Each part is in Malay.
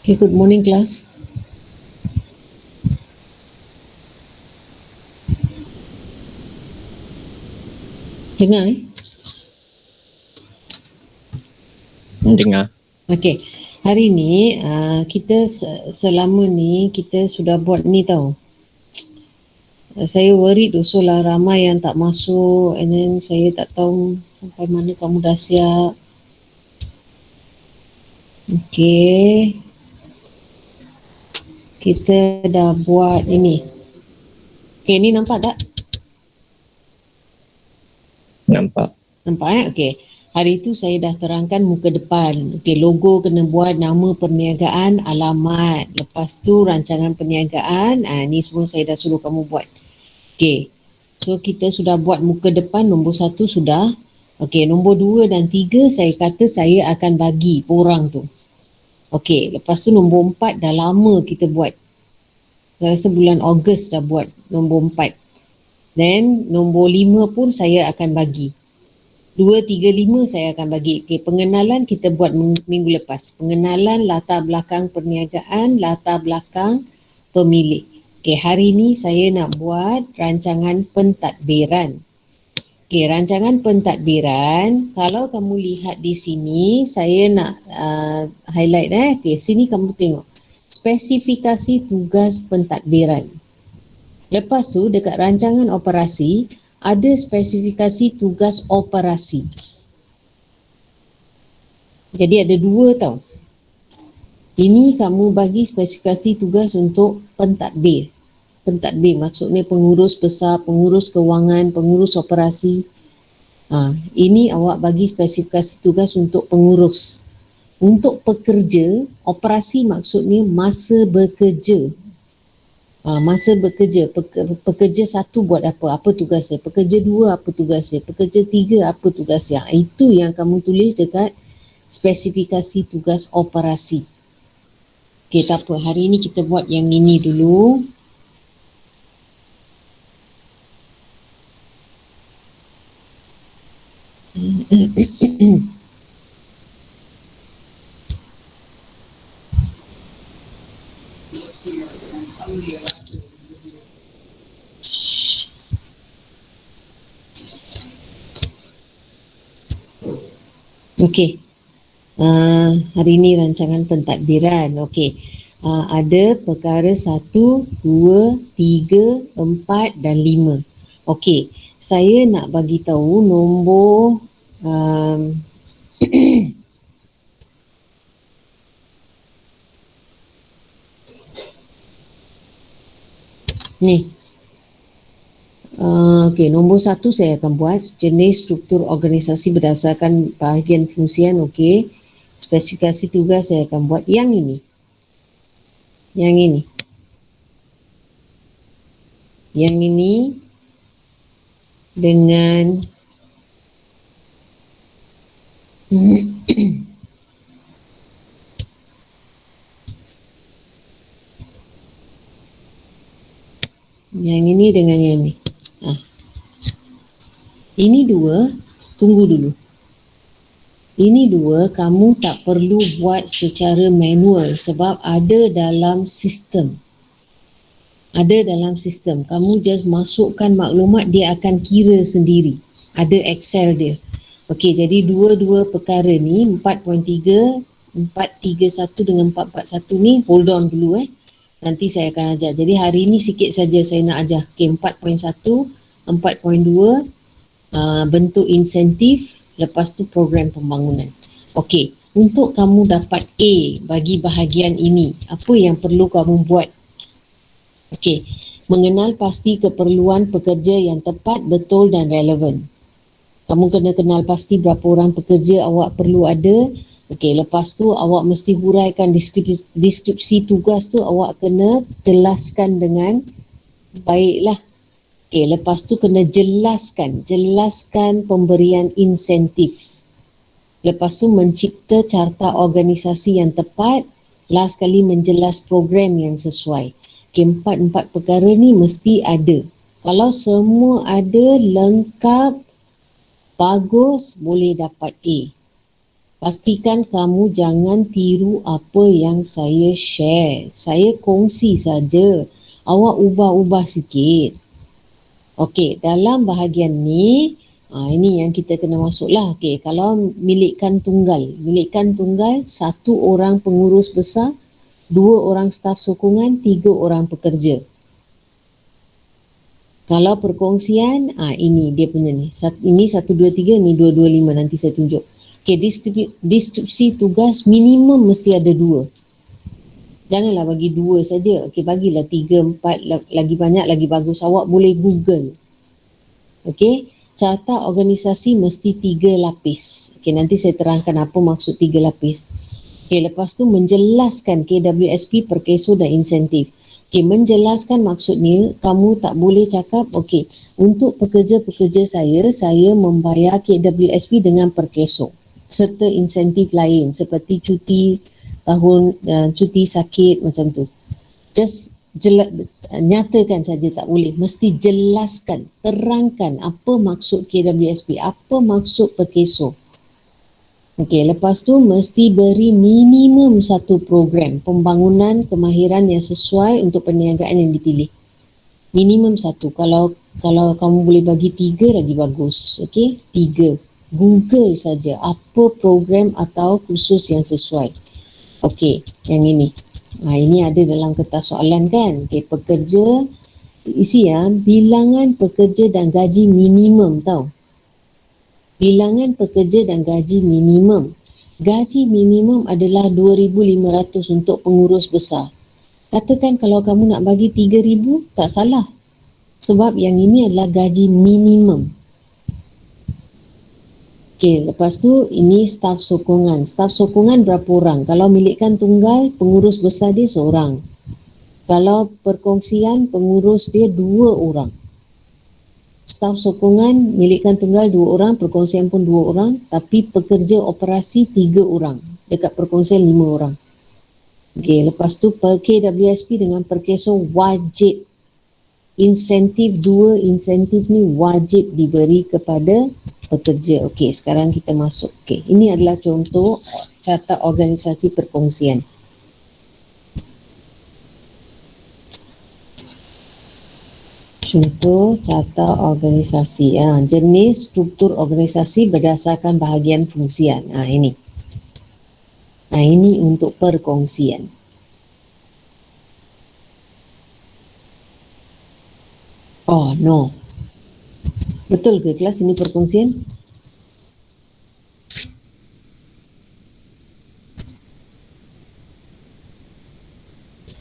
Okay, good morning class. Dengar Dengar. Okay, hari ni kita selama ni kita sudah buat ni tau. Saya worried also lah, ramai yang tak masuk and then saya tak tahu sampai mana kamu dah siap. Okay, kita dah buat ini. Okay, ni nampak tak? Nampak. Nampak Okay. Hari tu saya dah terangkan muka depan. Okay, logo kena buat, nama perniagaan, alamat. Lepas tu rancangan perniagaan. Ni semua saya dah suruh kamu buat. Okay. So kita sudah buat muka depan, nombor 1 sudah. Okay, nombor 2 dan 3 saya kata saya akan bagi orang tu. Okay, lepas tu nombor 4 dah lama kita buat. Saya rasa bulan Ogos dah buat nombor 4. Then nombor 5 pun saya akan bagi. 2, 3, 5 saya akan bagi. Okay, pengenalan kita buat minggu lepas. Pengenalan latar belakang perniagaan, latar belakang pemilik. Okay, hari ni saya nak buat rancangan pentadbiran. Okay, rancangan pentadbiran, kalau kamu lihat di sini, saya nak highlight Okay, sini kamu tengok. Spesifikasi tugas pentadbiran. Lepas tu dekat rancangan operasi, ada spesifikasi tugas operasi. Jadi ada 2 tau. Ini kamu bagi spesifikasi tugas untuk pentadbir. Pentadbir maksudnya pengurus besar, pengurus kewangan, pengurus operasi. Ini awak bagi spesifikasi tugas untuk pengurus. Untuk pekerja, operasi maksudnya masa bekerja. Masa bekerja, pekerja 1 buat apa tugasnya, pekerja 2 apa tugasnya, pekerja 3 apa tugasnya. Itu yang kamu tulis dekat spesifikasi tugas operasi. Okay, tak apa, hari ini kita buat yang ini dulu. Okey. Hari ini rancangan pentadbiran. Okey. Ada perkara 1, 2, 3, 4 dan 5. Okey. Saya nak bagi tahu nombor ni. Okey, nombor 1 saya akan buat jenis struktur organisasi berdasarkan bahagian fungsian. Okey, spesifikasi tugas saya akan buat yang ini, dengan yang ini dengan yang ini. Ini 2, tunggu dulu. Ini 2 kamu tak perlu buat secara manual sebab ada dalam sistem. Kamu just masukkan maklumat, dia akan kira sendiri. Ada Excel dia. Okey, jadi 2 perkara ni 4.3, 431 dengan 441 ni hold on dulu Nanti saya akan ajar. Jadi hari ni sikit saja saya nak ajar. Okey, 4.1, 4.2 bentuk insentif, lepas tu program pembangunan. Okey, untuk kamu dapat A bagi bahagian ini, apa yang perlu kamu buat? Okey, mengenal pasti keperluan pekerja yang tepat, betul dan relevan. Kamu kena kenal pasti berapa orang pekerja awak perlu ada. Okey, lepas tu awak mesti huraikan deskripsi tugas tu, awak kena jelaskan dengan baiklah. Okey, lepas tu kena jelaskan pemberian insentif. Lepas tu mencipta carta organisasi yang tepat. Last kali menjelas program yang sesuai. Okey, 4 perkara ni mesti ada. Kalau semua ada, lengkap, bagus, boleh dapat A. Pastikan kamu jangan tiru apa yang saya share. Saya kongsi saja. Awak ubah-ubah sikit. Okey, dalam bahagian ni, ini yang kita kena masuklah. Okey, kalau milikkan tunggal satu orang pengurus besar, 2 orang staf sokongan, 3 orang pekerja. Kalau perkongsian, ini dia punya ni. Ini 1, 2, 3, ni 2, 2, 5. Nanti saya tunjuk. Okey, deskripsi tugas minimum mesti ada 2. Janganlah bagi 2 saja. Okey, bagilah 3, 4, lagi banyak lagi bagus. Awak boleh Google. Okey, carta organisasi mesti 3 lapis. Okey, nanti saya terangkan apa maksud 3 lapis. Okey, lepas tu menjelaskan KWSP, perkeso dan insentif. Okey, menjelaskan maksudnya kamu tak boleh cakap, okey, untuk pekerja-pekerja saya membayar KWSP dengan perkeso serta insentif lain seperti cuti sakit macam tu. Just nyatakan saja tak boleh, mesti jelaskan, terangkan apa maksud KWSP, apa maksud perkeso. Okey, lepas tu mesti beri minimum 1 program pembangunan kemahiran yang sesuai untuk perniagaan yang dipilih. Minimum 1. Kalau kamu boleh bagi 3 lagi bagus. Okey, 3. Google saja apa program atau kursus yang sesuai. Okey, yang ini. Ini ada dalam kertas soalan kan. Okey, pekerja isi bilangan pekerja dan gaji minimum tau. Bilangan pekerja dan gaji minimum. Gaji minimum adalah 2,500 untuk pengurus besar. Katakan kalau kamu nak bagi 3,000, tak salah. Sebab yang ini adalah gaji minimum. Okey, lepas tu ini staf sokongan. Staf sokongan berapa orang? Kalau milikkan tunggal, pengurus besar dia seorang. Kalau perkongsian, pengurus dia 2 orang. Staf sokongan milikkan tunggal 2 orang, perkongsian pun 2 orang, tapi pekerja operasi 3 orang. Dekat perkongsian 5 orang. Okey, lepas tu KWSP dengan perkeso wajib. Insentif 2, insentif ni wajib diberi kepada pekerja. Okey, sekarang kita masuk. Okey, ini adalah contoh carta organisasi perkongsian. Contoh carta organisasi. Jenis struktur organisasi berdasarkan bahagian fungsian. Ini. Ini untuk perkongsian. Oh, no. Betul ke kelas ini perkongsian?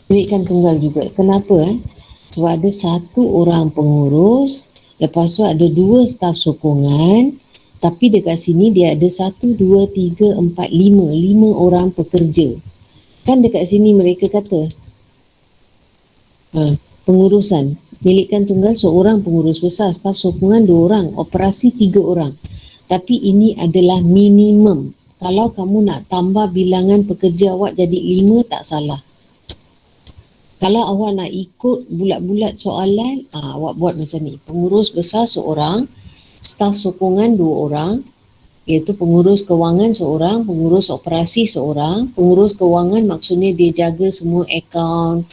Milikkan tunggal juga. Kenapa? Sebab ada 1 orang pengurus, lepas tu ada 2 staf sokongan, tapi dekat sini dia ada 1, 2, 3, 4, 5 orang pekerja. Kan dekat sini mereka kata pengurusan, milikkan tunggal seorang pengurus besar, staf sokongan 2 orang, operasi 3 orang. Tapi ini adalah minimum. Kalau kamu nak tambah bilangan pekerja awak jadi 5, tak salah. Kalau awak nak ikut bulat-bulat soalan, awak buat macam ni. Pengurus besar seorang, staf sokongan 2 orang, iaitu pengurus kewangan seorang, pengurus operasi seorang. Pengurus kewangan maksudnya dia jaga semua akaun,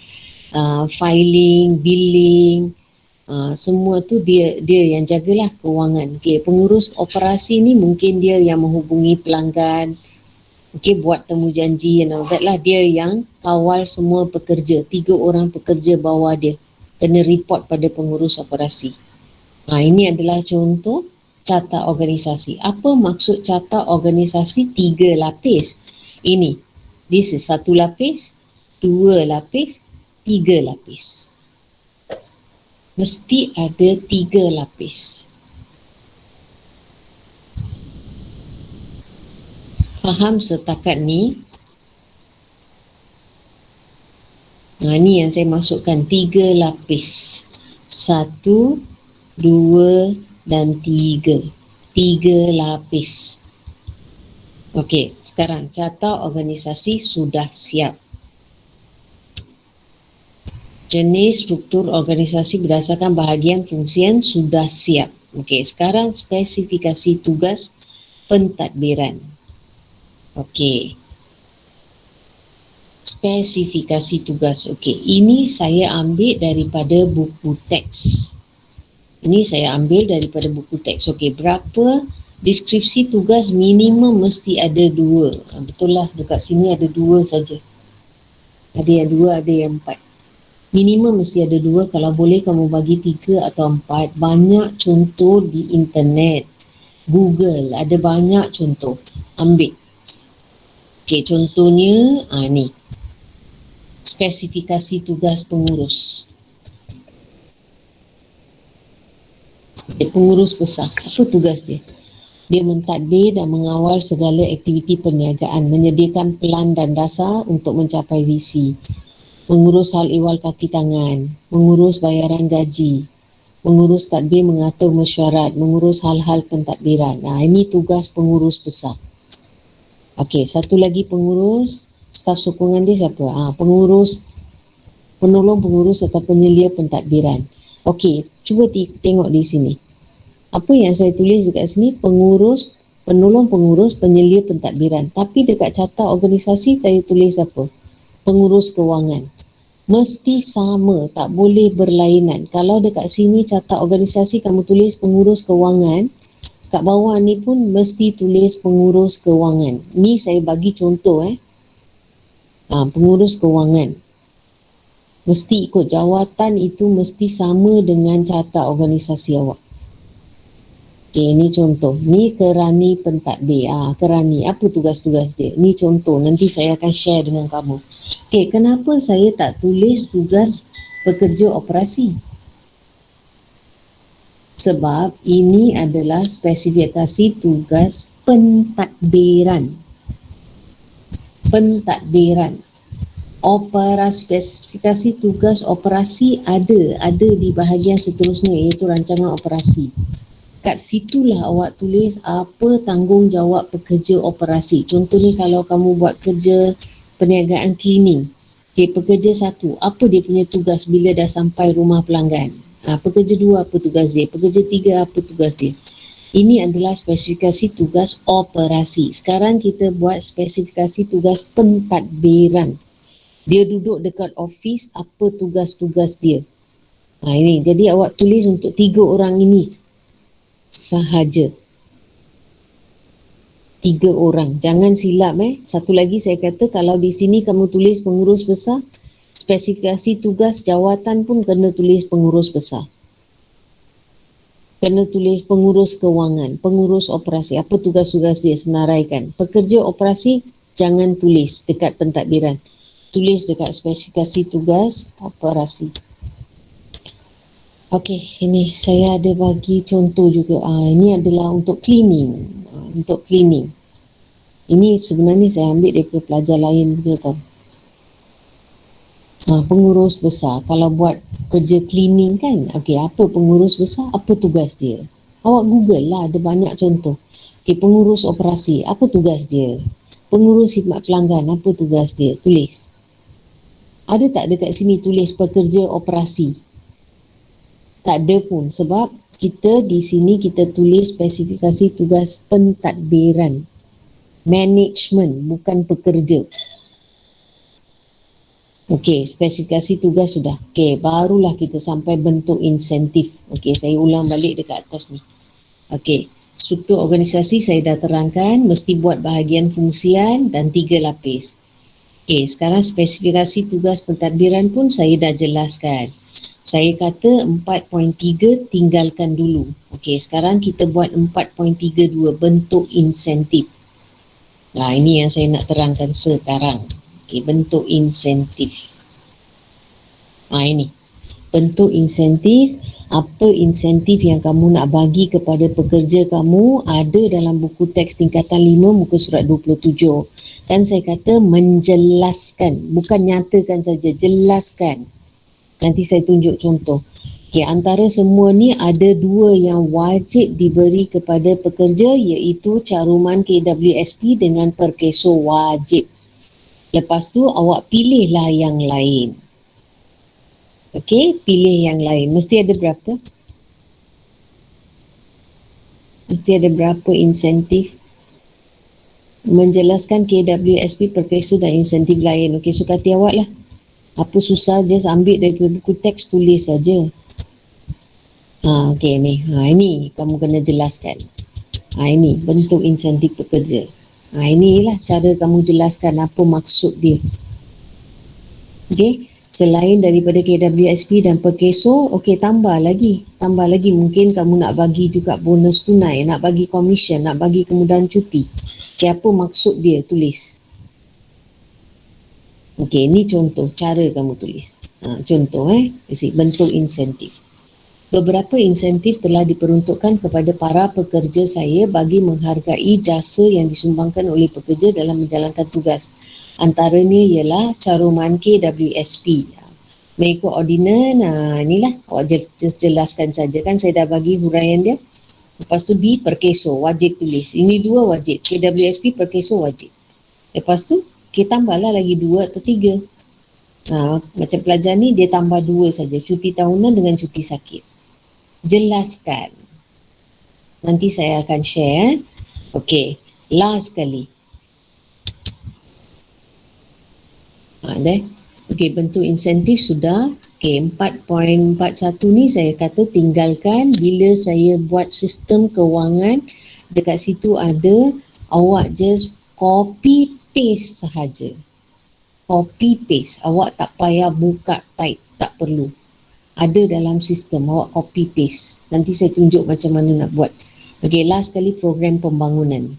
filing, billing, semua tu dia yang jagalah kewangan. Okay, pengurus operasi ni mungkin dia yang menghubungi pelanggan, buat temu janji and all that lah. Dia yang kawal semua pekerja. 3 orang pekerja bawah dia kena report pada pengurus operasi. Ini adalah contoh carta organisasi. Apa maksud carta organisasi 3 lapis? Ini. This is 1 lapis, 2 lapis, 3 lapis. Mesti ada 3 lapis. Faham setakat ni? Ni yang saya masukkan 3 lapis. 1, 2 dan 3. 3 lapis. Okey, sekarang carta organisasi sudah siap. Jenis struktur organisasi berdasarkan bahagian fungsian sudah siap. Okey, sekarang spesifikasi tugas pentadbiran. Okey. Spesifikasi tugas. Okey, ini saya ambil daripada buku teks. Okey, berapa deskripsi tugas minimum mesti ada 2. Betul lah, dekat sini ada 2 saja. Ada yang 2, ada yang 4. Minimum mesti ada 2, kalau boleh kamu bagi 3 atau 4. Banyak contoh di internet. Google, ada banyak contoh. Ambil. Okey, contohnya, ni. Spesifikasi tugas pengurus. Pengurus besar, apa tugas dia? Dia mentadbir dan mengawal segala aktiviti perniagaan, menyediakan pelan dan dasar untuk mencapai visi, mengurus hal ehwal kaki tangan, mengurus bayaran gaji, mengurus tadbir mengatur mesyuarat, mengurus hal-hal pentadbiran. Ini tugas pengurus besar. Okey, satu lagi pengurus, staf sokongan dia siapa? Pengurus, penolong pengurus atau penyelia pentadbiran. Okey, cuba tengok di sini. Apa yang saya tulis dekat sini? Pengurus, penolong pengurus, penyelia pentadbiran. Tapi dekat carta organisasi saya tulis apa? Pengurus kewangan. Mesti sama, tak boleh berlainan. Kalau dekat sini carta organisasi kamu tulis pengurus kewangan, kat bawah ni pun mesti tulis pengurus kewangan. Ni saya bagi contoh pengurus kewangan. Mesti ikut jawatan itu, mesti sama dengan carta organisasi awak. Okey, ni contoh. Ni kerani pentadbir. Kerani. Apa tugas-tugas dia? Ni contoh. Nanti saya akan share dengan kamu. Okey, kenapa saya tak tulis tugas pekerja operasi? Sebab ini adalah spesifikasi tugas pentadbiran. Spesifikasi tugas operasi ada di bahagian seterusnya, iaitu rancangan operasi. Kat situlah awak tulis apa tanggungjawab pekerja operasi. Contohnya kalau kamu buat kerja perniagaan cleaning. Okey, pekerja 1, apa dia punya tugas bila dah sampai rumah pelanggan? Pekerja 2, apa tugas dia? Pekerja 3, apa tugas dia? Ini adalah spesifikasi tugas operasi. Sekarang kita buat spesifikasi tugas pentadbiran. Dia duduk dekat office, apa tugas-tugas dia? Ini, jadi awak tulis untuk 3 orang ini sahaja. 3 orang. Jangan silap Satu lagi saya kata, kalau di sini kamu tulis pengurus besar, spesifikasi tugas jawatan pun kena tulis pengurus besar. Kena tulis pengurus kewangan, pengurus operasi. Apa tugas-tugas dia? Senaraikan. Pekerja operasi jangan tulis dekat pentadbiran. Tulis dekat spesifikasi tugas operasi. Okey, ini saya ada bagi contoh juga. Ini adalah untuk cleaning. Ini sebenarnya saya ambil daripada pelajar lain punya tau. Pengurus besar. Kalau buat kerja cleaning kan, okey, apa pengurus besar? Apa tugas dia? Awak Google lah, ada banyak contoh. Okey, pengurus operasi, apa tugas dia? Pengurus khidmat pelanggan, apa tugas dia? Tulis. Ada tak dekat sini tulis pekerja operasi? Tak ada pun, sebab kita di sini kita tulis spesifikasi tugas pentadbiran. Management, bukan pekerja. Okey, spesifikasi tugas sudah. Okey, barulah kita sampai bentuk insentif. Okey, saya ulang balik dekat atas ni. Okey, struktur organisasi saya dah terangkan, mesti buat bahagian fungsian dan 3 lapis. Okey, sekarang spesifikasi tugas pentadbiran pun saya dah jelaskan. Saya kata 4.3 tinggalkan dulu. Okey, sekarang kita buat 4.32 bentuk insentif. Ini yang saya nak terangkan sekarang. Okey, bentuk insentif. Ini. Bentuk insentif, apa insentif yang kamu nak bagi kepada pekerja kamu ada dalam buku teks tingkatan 5 muka surat 27. Kan saya kata menjelaskan, bukan nyatakan saja, jelaskan. Nanti saya tunjuk contoh. Okey, antara semua ni ada 2 yang wajib diberi kepada pekerja, iaitu caruman KWSP dengan perkeso wajib. Lepas tu awak pilihlah yang lain. Okey, pilih yang lain. Mesti ada berapa? Mesti ada berapa insentif? menjelaskan KWSP, perkesa dan insentif lain. Okey, suka hati awak lah. Apa susah, just ambil daripada buku teks, tulis saja. Okey ni. Ini kamu kena jelaskan. Ini bentuk insentif pekerja. Inilah cara kamu jelaskan apa maksud dia. Okey, selain daripada KWSP dan perkeso, okey tambah lagi. Mungkin kamu nak bagi juga bonus tunai, nak bagi komisen, nak bagi kemudahan cuti. Okey, apa maksud dia, tulis. Okey, ini contoh cara kamu tulis. Contoh bentuk insentif. Beberapa insentif telah diperuntukkan kepada para pekerja saya bagi menghargai jasa yang disumbangkan oleh pekerja dalam menjalankan tugas. Antaranya ialah caruman KWSP. Mengikut ordinan, inilah awak just jelaskan saja kan, saya dah bagi huraian dia. Lepas tu B, perkeso, wajib tulis. Ini dua wajib, KWSP, perkeso wajib. Lepas tu kita tambahlah lagi 2 atau 3. Macam pelajar ni dia tambah 2 saja, cuti tahunan dengan cuti sakit. Jelaskan. Nanti saya akan share. Okey, last kali. Okey, bentuk insentif sudah. Okey, 4.41 ni saya kata tinggalkan. Bila saya buat sistem kewangan, dekat situ ada, awak just copy paste sahaja. Copy paste, awak tak payah buka type, tak perlu. Ada dalam sistem, awak copy paste. Nanti saya tunjuk macam mana nak buat. Okey, last kali program pembangunan.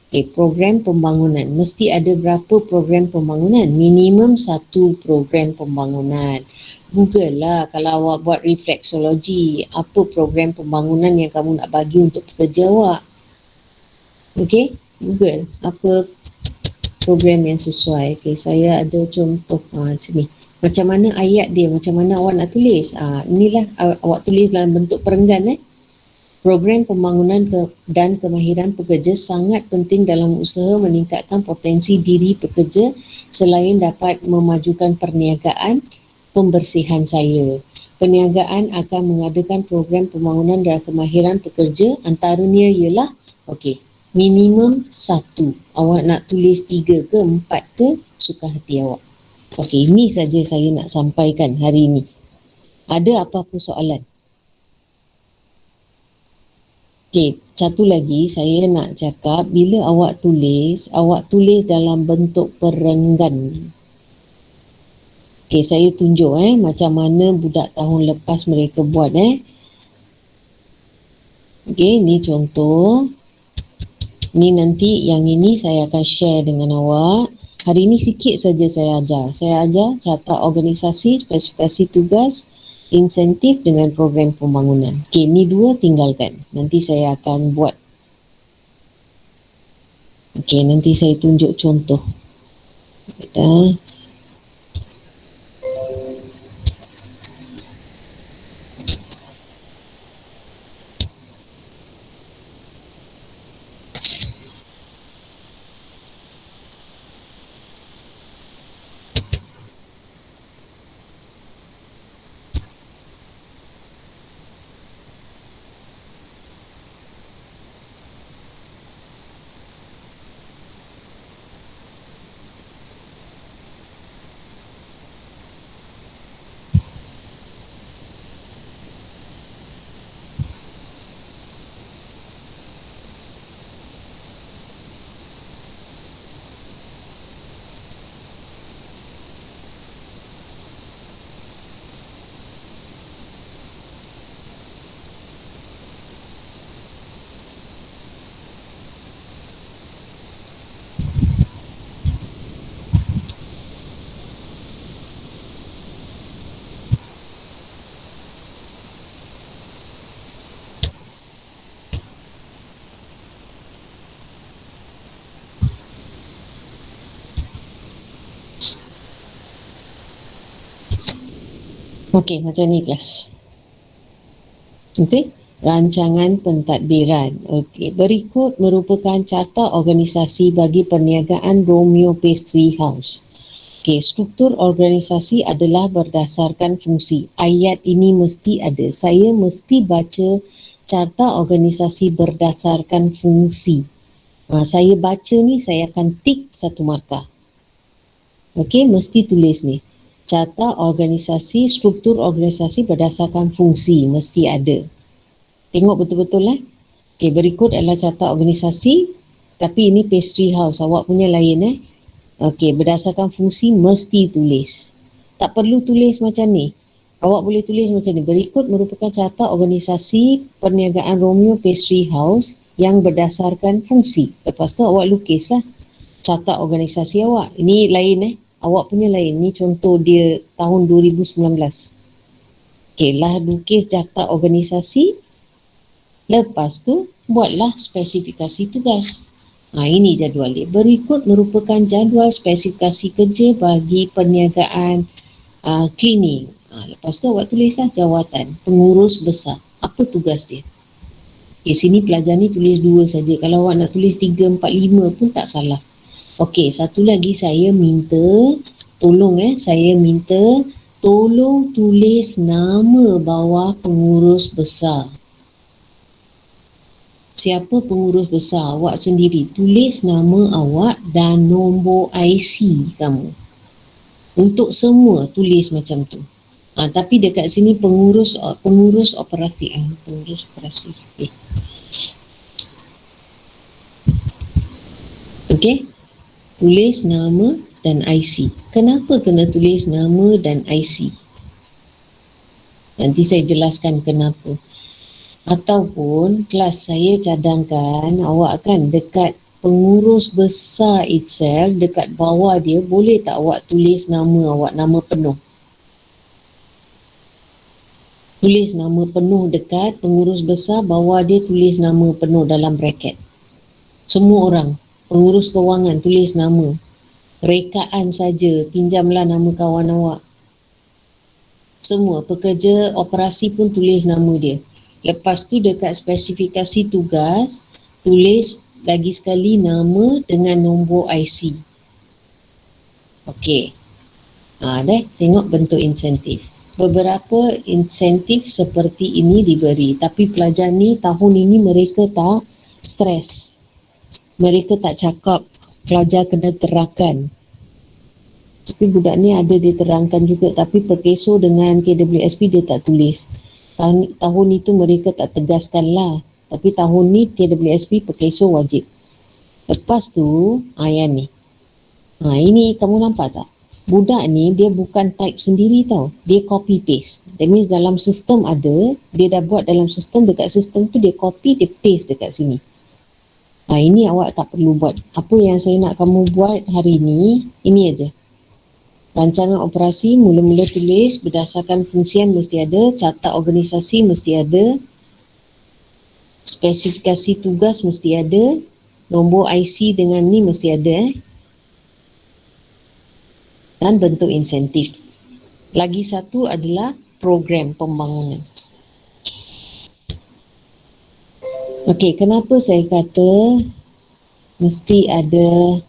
Okey, program pembangunan. Mesti ada berapa program pembangunan? Minimum 1 program pembangunan. Google lah kalau awak buat reflexology, apa program pembangunan yang kamu nak bagi untuk pekerja awak. Okey, Google apa program yang sesuai. Okey, saya ada contoh sini. Macam mana ayat dia, macam mana awak nak tulis. Inilah awak tulis dalam bentuk perenggan. Program pembangunan dan kemahiran pekerja sangat penting dalam usaha meningkatkan potensi diri pekerja selain dapat memajukan perniagaan pembersihan saya. Perniagaan akan mengadakan program pembangunan dan kemahiran pekerja, antaranya ialah minimum 1. Awak nak tulis 3 ke 4 ke, suka hati awak. Okey, ini saja saya nak sampaikan hari ini. Ada apa-apa soalan? Okey, satu lagi saya nak cakap, bila awak tulis dalam bentuk perenggan. Okey, saya tunjuk macam mana budak tahun lepas mereka buat. Okey, ni contoh. Ni nanti yang ini saya akan share dengan awak. Hari ini sikit saja saya ajar. Saya ajar carta organisasi, spesifikasi tugas, insentif dengan program pembangunan. Okey, ni 2 tinggalkan. Nanti saya akan buat. Okey, nanti saya tunjuk contoh. Okey, macam ni kelas. Okey, rancangan pentadbiran. Okey, berikut merupakan carta organisasi bagi perniagaan Romeo Pastry House. Okey, struktur organisasi adalah berdasarkan fungsi. Ayat ini mesti ada. Saya mesti baca carta organisasi berdasarkan fungsi. Saya baca ni, saya akan tik 1 markah. Okey, mesti tulis ni. Carta organisasi, struktur organisasi berdasarkan fungsi, mesti ada. Tengok betul-betul Okey, berikut adalah carta organisasi, tapi ini pastry house, awak punya lain Okey, berdasarkan fungsi mesti tulis. Tak perlu tulis macam ni. Awak boleh tulis macam ni. Berikut merupakan carta organisasi perniagaan Romeo Pastry House yang berdasarkan fungsi. Lepas tu awak lukislah carta organisasi awak. Ini lain Awak punya lain. Ini contoh dia tahun 2019. Okey, lah lukis carta organisasi. Lepas tu buatlah spesifikasi tugas. Ini jadual dia. Berikut merupakan jadual spesifikasi kerja bagi perniagaan cleaning. Lepas tu awak tulislah jawatan pengurus besar. Apa tugas dia? Okay, sini pelajar ni tulis 2 saja. Kalau awak nak tulis 3, 4, 5 pun tak salah. Okey, satu lagi saya minta saya minta tolong tulis nama bawah pengurus besar. Siapa pengurus besar? Awak sendiri. Tulis nama awak dan nombor IC kamu. Untuk semua tulis macam tu. Tapi dekat sini pengurus operasi. Pengurus operasi. Okey. Tulis nama dan IC. Kenapa kena tulis nama dan IC? Nanti saya jelaskan kenapa. Ataupun kelas saya cadangkan awak kan dekat pengurus besar itself, dekat bawah dia boleh tak awak tulis nama awak, nama penuh. Tulis nama penuh dekat pengurus besar, bawah dia tulis nama penuh dalam bracket. Semua orang, pengurus kewangan tulis nama. Rekaan saja, pinjamlah nama kawan awak. Semua, pekerja operasi pun tulis nama dia. Lepas tu dekat spesifikasi tugas, tulis lagi sekali nama dengan nombor IC. Okey. Tengok bentuk insentif. Beberapa insentif seperti ini diberi, tapi pelajar ni tahun ini mereka tak stres. Mereka tak cakap pelajar kena terangkan. Tapi budak ni ada dia terangkan juga, tapi perkeso dengan KWSP dia tak tulis. Tahun itu mereka tak tegaskan lah. Tapi tahun ni KWSP perkeso wajib. Lepas tu, yang ni. Ini kamu nampak tak? Budak ni dia bukan type sendiri tau. Dia copy paste. That means dalam sistem ada, dia dah buat dalam sistem, dekat sistem tu dia copy, dia paste dekat sini. Ini awak tak perlu buat. Apa yang saya nak kamu buat hari ni, ini aja. Rancangan operasi mula-mula tulis berdasarkan fungsian mesti ada, carta organisasi mesti ada, spesifikasi tugas mesti ada, nombor IC dengan ni mesti ada dan bentuk insentif. Lagi satu adalah program pembangunan. Okey, kenapa saya kata mesti ada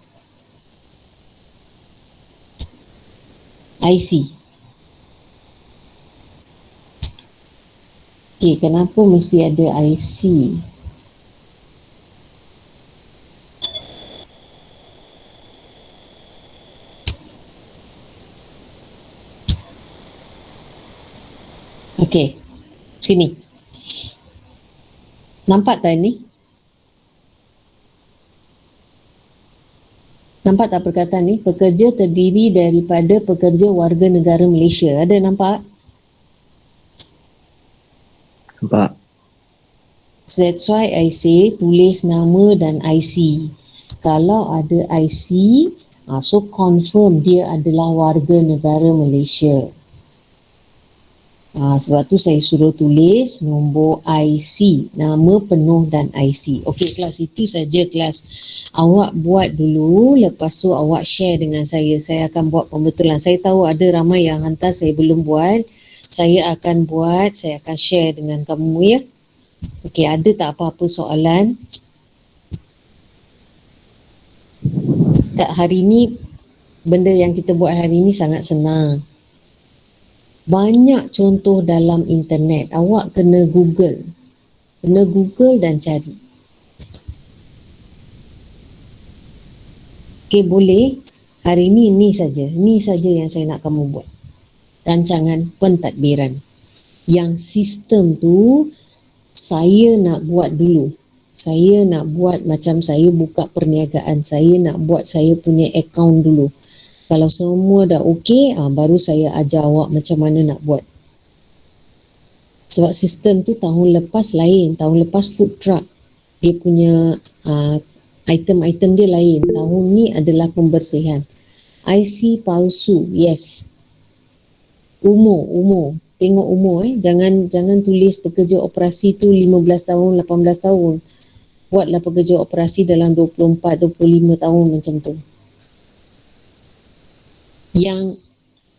IC? Okey, kenapa mesti ada IC? Okey, sini. Nampak tak ni? Nampak tak perkataan ni? Pekerja terdiri daripada pekerja warga negara Malaysia. Ada nampak? Nampak. So that's why I say tulis nama dan IC. Kalau ada IC, so confirm dia adalah warga negara Malaysia. Sebab tu saya suruh tulis nombor IC, nama penuh dan IC. Okey kelas, itu saja kelas. Awak buat dulu, lepas tu awak share dengan saya. Saya akan buat pembetulan. Saya tahu ada ramai yang hantar saya belum buat. Saya akan buat, saya akan share dengan kamu ya. Okey, ada tak apa-apa soalan? Tak, hari ni benda yang kita buat hari ni sangat senang. Banyak contoh dalam internet. Awak kena Google. Kena Google dan cari. Okay, boleh. Hari ni saja. Ni saja yang saya nak kamu buat. Rancangan pentadbiran. Yang sistem tu saya nak buat dulu. Saya nak buat macam saya buka perniagaan. Saya nak buat saya punya akaun dulu. Kalau semua dah okey, baru saya ajar awak macam mana nak buat. Sebab sistem tu tahun lepas lain. Tahun lepas food truck. Dia punya item-item dia lain. Tahun ni adalah pembersihan. IC palsu, yes. Umur. Tengok umur Jangan tulis pekerja operasi tu 15 tahun, 18 tahun. Buatlah pekerja operasi dalam 24, 25 tahun macam tu. Yang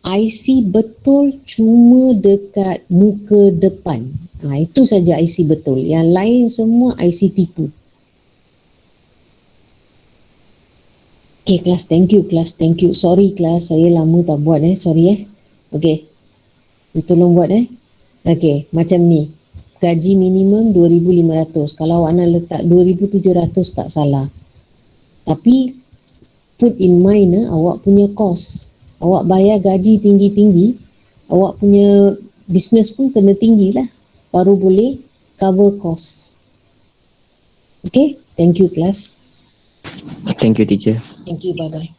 IC betul cuma dekat muka depan. Itu saja IC betul. Yang lain semua IC tipu. Okay kelas, thank you. Sorry kelas, saya lama tak buat sorry Okay, tolong buat Okay, macam ni. Gaji minimum 2,500. Kalau awak nak letak 2,700 tak salah. Tapi put in mind awak punya cost. Awak bayar gaji tinggi-tinggi, awak punya business pun kena tinggi lah. Baru boleh cover cost. Okay, thank you class. Thank you teacher. Thank you, bye-bye.